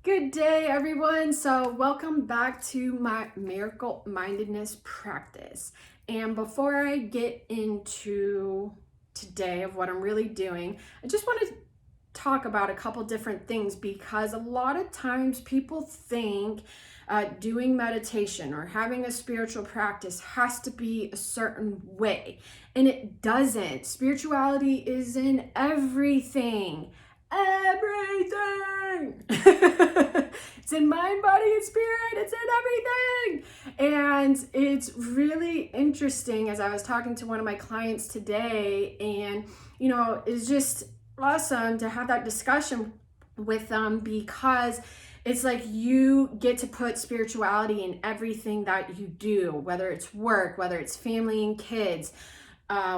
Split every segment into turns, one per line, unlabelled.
Good day, everyone. So welcome back to my Miracle Mindedness practice. And before I get into today of what I'm really doing, I just want to talk about a couple different things because a lot of times people think doing meditation or having a spiritual practice has to be a certain way, and it doesn't. Spirituality is in everything. It's in mind, body, and spirit. It's in everything. And it's really interesting as I was talking to one of my clients today, and it's just awesome to have that discussion with them because it's like you get to put spirituality in everything that you do, whether it's work, whether it's family and kids,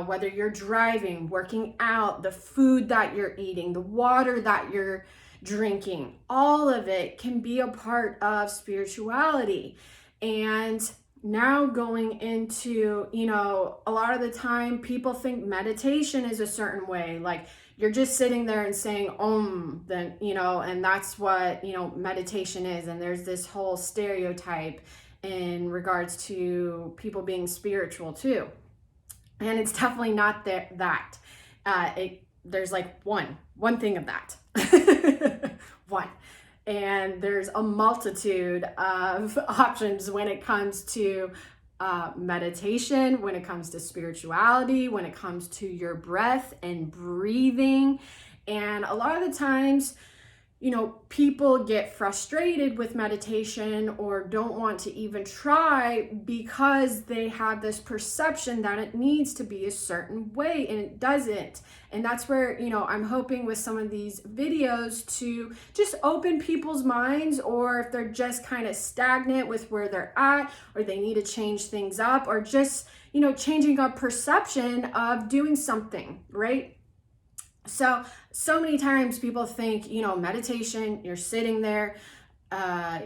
whether you're driving, working out, the food that you're eating, the water that you're drinking, all of it can be a part of spirituality. And now going into, a lot of the time people think meditation is a certain way, like you're just sitting there and saying then and that's what meditation is. And there's this whole stereotype in regards to people being spiritual too. And it's definitely not that. There's like one thing of that. One. And there's a multitude of options when it comes to meditation, when it comes to spirituality, when it comes to your breath and breathing. And a lot of the times, people get frustrated with meditation or don't want to even try because they have this perception that it needs to be a certain way, and it doesn't. And that's where, I'm hoping with some of these videos to just open people's minds, or if they're just kind of stagnant with where they're at, or they need to change things up, or just, changing up perception of doing something, right? So many times people think, meditation, you're sitting there,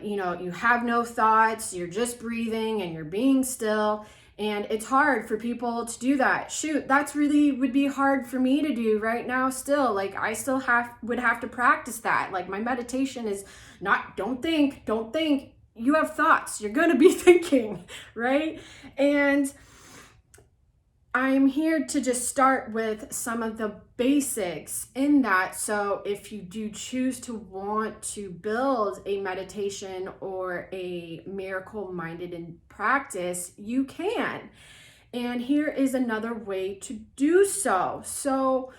you have no thoughts, you're just breathing and you're being still. And it's hard for people to do that. Shoot, that's really would be hard for me to do right now still. Like I still would have to practice that. Like my meditation is not, don't think. You have thoughts, you're going to be thinking, right? And I'm here to just start with some of the basics in that. So if you do choose to want to build a meditation or a miracle minded practice, you can. And here is another way to do so. So,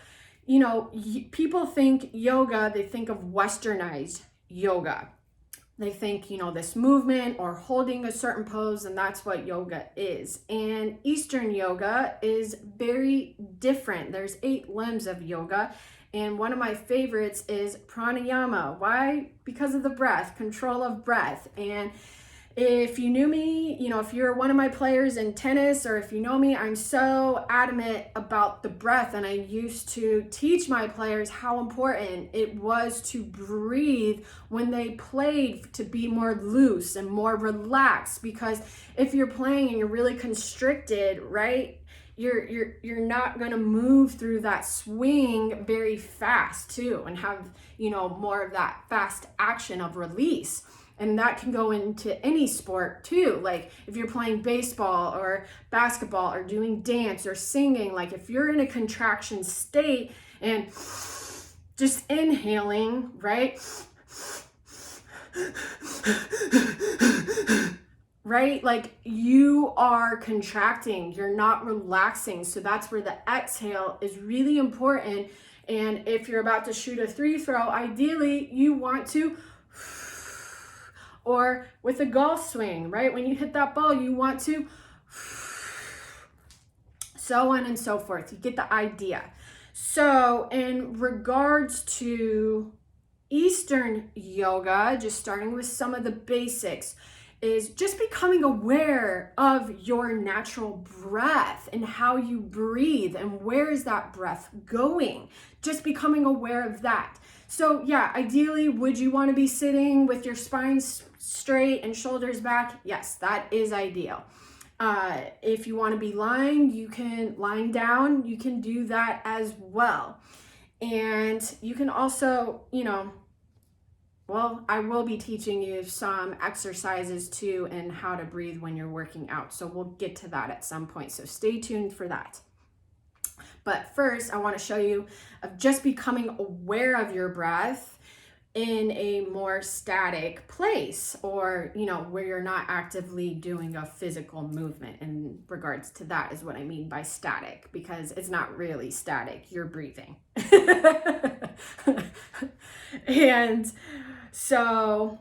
people think yoga, they think of westernized yoga. They think, this movement or holding a certain pose, and that's what yoga is. And Eastern yoga is very different. There's 8 limbs of yoga. And one of my favorites is pranayama. Why? Because of the breath, control of breath. And if you knew me, if you're one of my players in tennis, or if you know me, I'm so adamant about the breath. And I used to teach my players how important it was to breathe when they played, to be more loose and more relaxed. Because if you're playing and you're really constricted, right, you're not going to move through that swing very fast too, and have, more of that fast action of release. And that can go into any sport too. Like if you're playing baseball or basketball or doing dance or singing, like if you're in a contraction state and just inhaling, right? Right? Like you are contracting, you're not relaxing. So that's where the exhale is really important. And if you're about to shoot a free throw, ideally you want to, or with a golf swing, right? When you hit that ball, you want to, so on and so forth. You get the idea. So in regards to Eastern yoga, just starting with some of the basics, is just becoming aware of your natural breath and how you breathe and where is that breath going. Just becoming aware of that. So yeah, ideally, would you want to be sitting with your spine straight and shoulders back? Yes, that is ideal. If you want to be lying down, you can do that as well. And you can also, Well, I will be teaching you some exercises too and how to breathe when you're working out. So we'll get to that at some point. So stay tuned for that. But first, I want to show you of just becoming aware of your breath in a more static place, or where you're not actively doing a physical movement. In regards to that is what I mean by static, because it's not really static, you're breathing. And so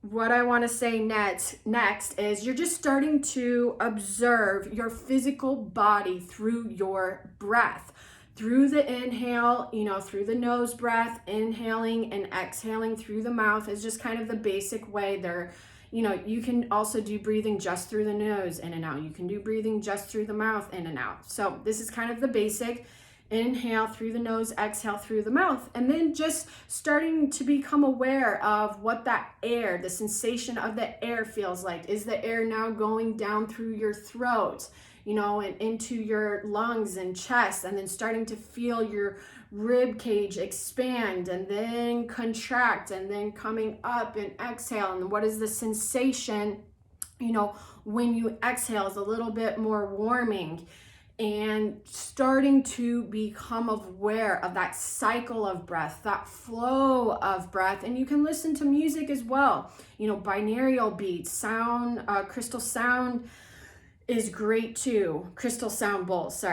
what I want to say next is you're just starting to observe your physical body through your breath. Through the inhale, through the nose breath, inhaling and exhaling through the mouth is just kind of the basic way there. You can also do breathing just through the nose, in and out. You can do breathing just through the mouth, in and out. So this is kind of the basic. Inhale through the nose, exhale through the mouth, and then just starting to become aware of what that air, the sensation of the air feels like. Is the air now going down through your throat, and into your lungs and chest, and then starting to feel your rib cage expand and then contract, and then coming up and exhale. And what is the sensation, when you exhale is a little bit more warming, and starting to become aware of that cycle of breath, that flow of breath. And you can listen to music as well, binaural beats, sound, crystal sound is great too. Crystal sound bowls,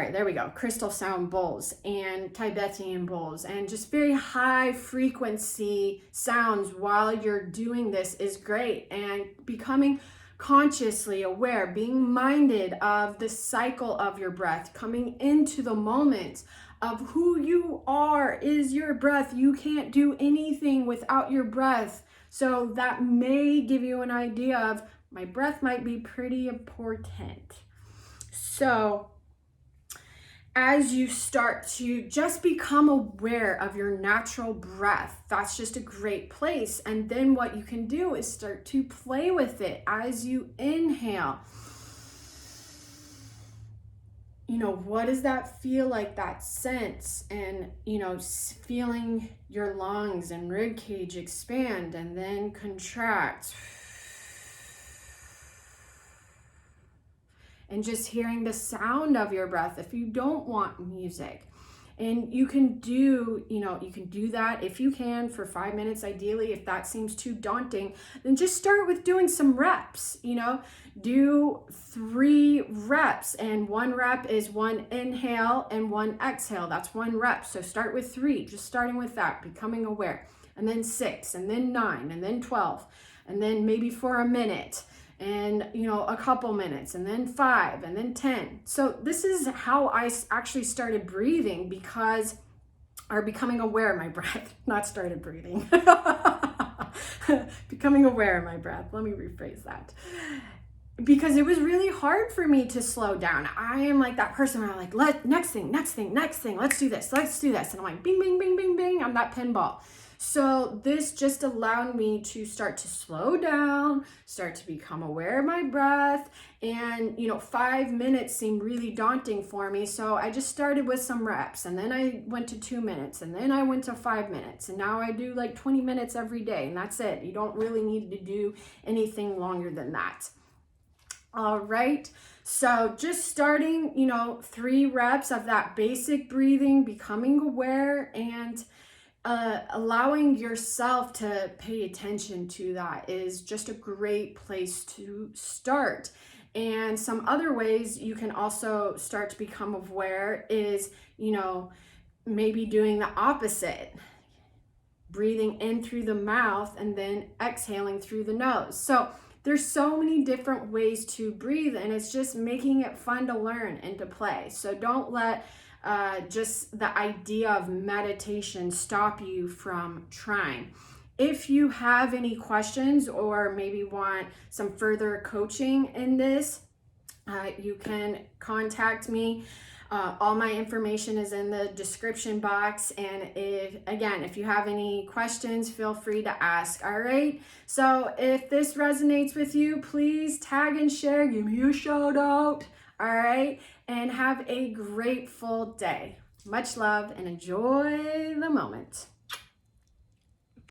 crystal sound bowls and Tibetan bowls, and just very high frequency sounds while you're doing this is great. And becoming consciously aware, being minded of the cycle of your breath, coming into the moment of who you are is your breath. You can't do anything without your breath. So that may give you an idea of my breath might be pretty important. So as you start to just become aware of your natural breath, that's just a great place. And then what you can do is start to play with it as you inhale. What does that feel like, that sense? And, feeling your lungs and rib cage expand and then contract. And just hearing the sound of your breath if you don't want music. And you can do that if you can for 5 minutes, ideally. If that seems too daunting, then just start with doing some reps, do 3 reps, and 1 rep is 1 inhale and 1 exhale. That's 1 rep. So start with 3, just starting with that, becoming aware, and then 6, and then 9, and then 12, and then maybe for a minute, and a couple minutes, and then 5, and then 10. So this is how I actually started breathing, becoming aware of my breath, not started breathing. Becoming aware of my breath. Let me rephrase that. Because it was really hard for me to slow down. I am like that person where I'm like, next thing, let's do this. And I'm like, bing, bing, bing, bing, bing. I'm that pinball. So this just allowed me to start to slow down, start to become aware of my breath. And, 5 minutes seemed really daunting for me. So I just started with some reps, and then I went to 2 minutes, and then I went to 5 minutes. And now I do like 20 minutes every day, and that's it. You don't really need to do anything longer than that. All right. So just starting, 3 reps of that basic breathing, becoming aware, and allowing yourself to pay attention to that is just a great place to start. And some other ways you can also start to become aware is, maybe doing the opposite, breathing in through the mouth and then exhaling through the nose. So there's so many different ways to breathe, and it's just making it fun to learn and to play. So don't let just the idea of meditation stop you from trying. If you have any questions or maybe want some further coaching in this, you can contact me. All my information is in the description box. And if you have any questions, feel free to ask. All right. So if this resonates with you, please tag and share. Give me a shout out. All right. And have a grateful day. Much love and enjoy the moment.